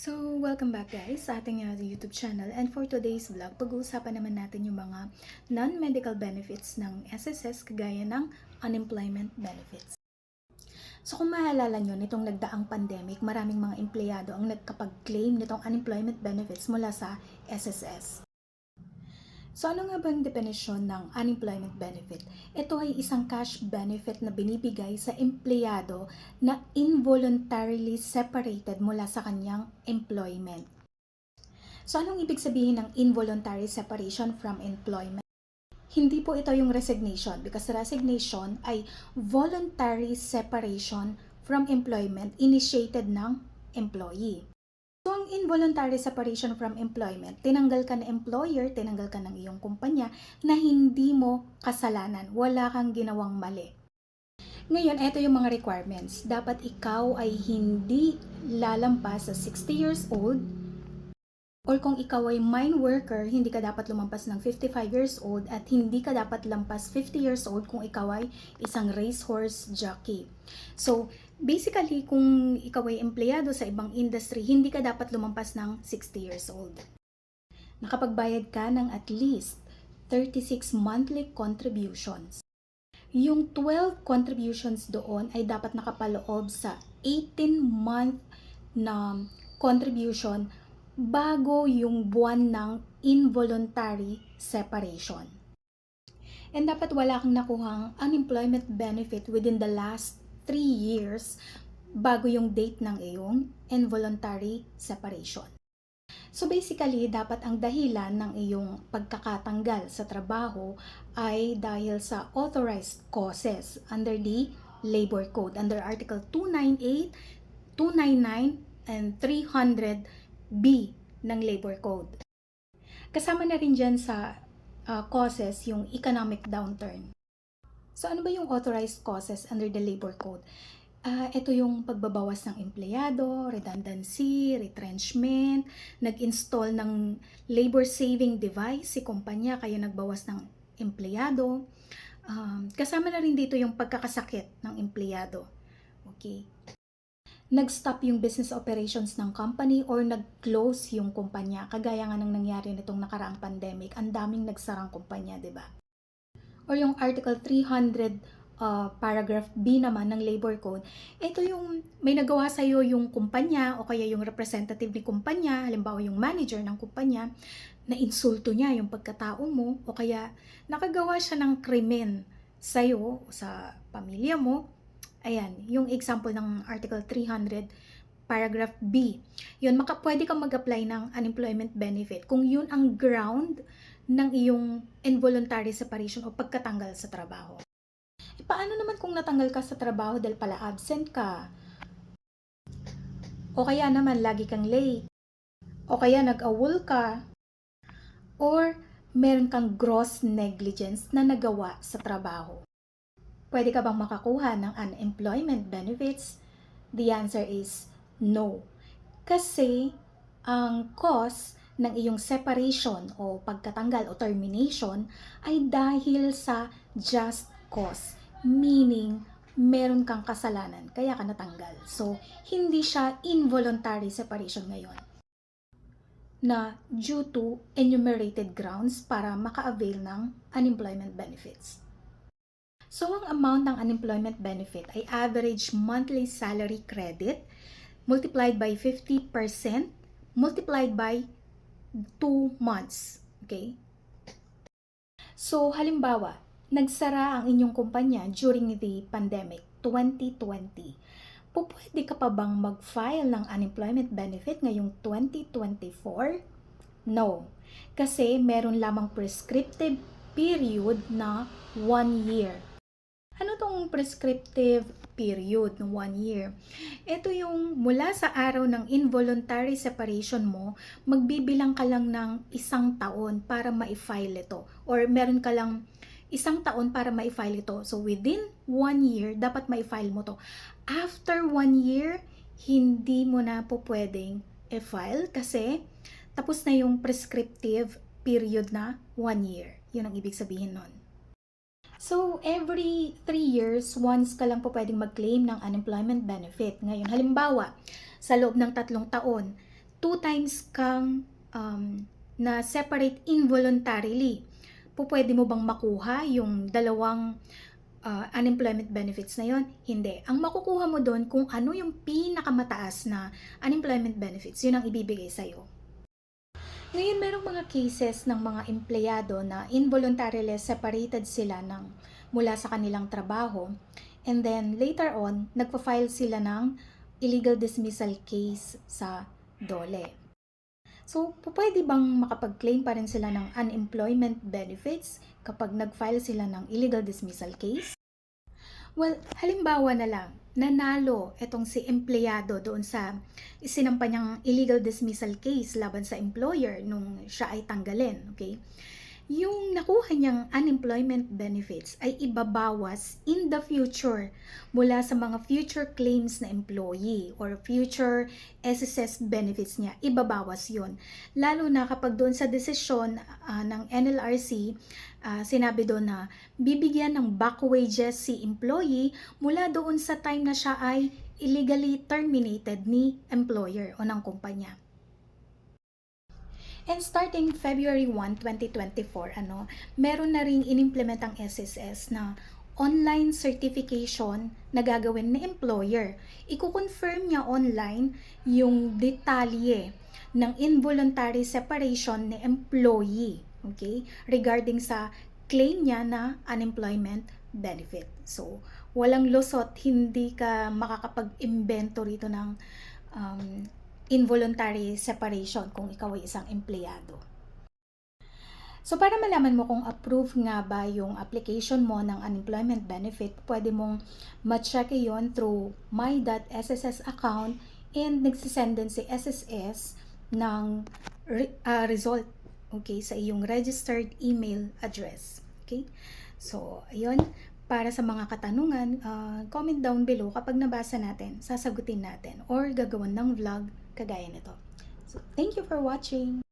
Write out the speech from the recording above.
So, welcome back guys sa ating YouTube channel, and for today's vlog, pag-uusapan naman natin yung mga non-medical benefits ng SSS kagaya ng unemployment benefits. So kung maalala nyo, nitong nagdaang pandemic, maraming mga empleyado ang nagkapag-claim nitong unemployment benefits mula sa SSS. So ano nga bang definisyon ng unemployment benefit? Ito ay isang cash benefit na binibigay sa empleyado na involuntarily separated mula sa kanyang employment. So anong ibig sabihin ng involuntary separation from employment? Hindi po ito yung resignation, because resignation ay voluntary separation from employment initiated ng employee. So, ang involuntary separation from employment, tinanggal ka ng employer, tinanggal ka ng iyong kumpanya na hindi mo kasalanan, wala kang ginawang mali. Ngayon, ito yung mga requirements. Dapat ikaw ay hindi lalampas sa 60 years old, or kung ikaw ay mine worker, hindi ka dapat lumampas ng 55 years old, at hindi ka dapat lampas 50 years old kung ikaw ay isang racehorse jockey. So, basically, kung ikaw ay empleyado sa ibang industry, hindi ka dapat lumampas ng 60 years old. Nakapagbayad ka ng at least 36 monthly contributions. Yung 12 contributions doon ay dapat nakapaloob sa 18-month na contribution bago yung buwan ng involuntary separation. And dapat wala kang nakuhang unemployment benefit within the last 3 years bago yung date ng iyong involuntary separation. So basically, dapat ang dahilan ng iyong pagkakatanggal sa trabaho ay dahil sa authorized causes under the Labor Code, under Article 298, 299, and 300B ng Labor Code. Kasama na rin dyan sa causes yung economic downturn. So ano ba yung authorized causes under the Labor Code? Ito yung pagbabawas ng empleyado, redundancy, retrenchment, nag-install ng labor saving device si kumpanya kaya nagbawas ng empleyado. Kasama na rin dito yung pagkakasakit ng empleyado. Okay. Nag-stop yung business operations ng company or nag-close yung kumpanya. Kagaya nga nang nangyari nitong nakaraang pandemic, ang daming nagsarang kumpanya, di ba? Or yung Article 300 paragraph B naman ng Labor Code, ito yung may nagawa sa iyo yung kumpanya o kaya yung representative ni kumpanya, halimbawa yung manager ng kumpanya, na insulto niya yung pagkatao mo o kaya nakagawa siya ng krimen sa iyo o sa pamilya mo. Ayan, yung example ng Article 300 paragraph B. Yun, pwede kang mag-apply ng unemployment benefit kung yun ang ground ng iyong involuntary separation o pagkatanggal sa trabaho. Paano naman kung natanggal ka sa trabaho dahil pala absent ka? O kaya naman lagi kang late? O kaya nag-awol ka? Or meron kang gross negligence na nagawa sa trabaho? Pwede ka bang makakuha ng unemployment benefits? The answer is no. Kasi ang cause ng iyong separation o pagkatanggal o termination ay dahil sa just cause. Meaning, meron kang kasalanan, kaya ka natanggal. So, hindi siya involuntary separation ngayon na due to enumerated grounds para maka-avail ng unemployment benefits. So, ang amount ng unemployment benefit ay average monthly salary credit multiplied by 50% multiplied by 2 months. Okay? So, halimbawa, nagsara ang inyong kumpanya during the pandemic, 2020. Pwede ka pa bang mag-file ng unemployment benefit ngayong 2024? No. Kasi meron lamang prescriptive period na 1 year. Ano tong prescriptive period ng 1 year? Ito yung mula sa araw ng involuntary separation mo, magbibilang ka lang ng 1 taon para ma-file ito. Or meron ka lang 1 taon para ma-file ito. So within 1 year, dapat ma-file mo to. After 1 year, hindi mo na po pwedeng i-file kasi tapos na yung prescriptive period na 1 year. Yun ang ibig sabihin nun. So, every 3 years, once ka lang po pwedeng mag-claim ng unemployment benefit. Ngayon, halimbawa, sa loob ng 3 taon, 2 times kang na separate involuntarily, pwede mo bang makuha yung dalawang unemployment benefits na yon? Hindi. Ang makukuha mo doon kung ano yung pinakamataas na unemployment benefits, yun ang ibibigay sa'yo. Ngayon, merong mga cases ng mga empleyado na involuntarily separated sila mula sa kanilang trabaho, and then later on, nagpa-file sila ng illegal dismissal case sa DOLE. So, pwede bang makapag-claim pa rin sila ng unemployment benefits kapag nag-file sila ng illegal dismissal case? Well, halimbawa na lang, nanalo itong si empleyado doon sa isinampa niyang illegal dismissal case laban sa employer nung siya ay tanggalin, okay? Yung nakuha niyang unemployment benefits ay ibabawas in the future mula sa mga future claims na employee or future SSS benefits niya. Ibabawas yun. Lalo na kapag doon sa desisyon ng NLRC, sinabi doon na bibigyan ng back wages si employee mula doon sa time na siya ay illegally terminated ni employer o ng kumpanya. And starting February 1, 2024, meron na ring inimplement ang SSS na online certification na gagawin ng employer. Iko-confirm niya online yung detalye ng involuntary separation ni employee, okay? Regarding sa claim niya na unemployment benefit. So, walang lusot, hindi ka makakapag-imbento rito ng involuntary separation kung ikaw ay isang empleyado. So, para malaman mo kung approve nga ba yung application mo ng unemployment benefit, pwede mong ma-check yon through my.sss account, and nagsisend din si SSS ng result, okay, sa iyong registered email address. Okay? So, ayun. Para sa mga katanungan, comment down below kapag nabasa natin, sasagutin natin or gagawan ng vlog kagaya nito. So, thank you for watching!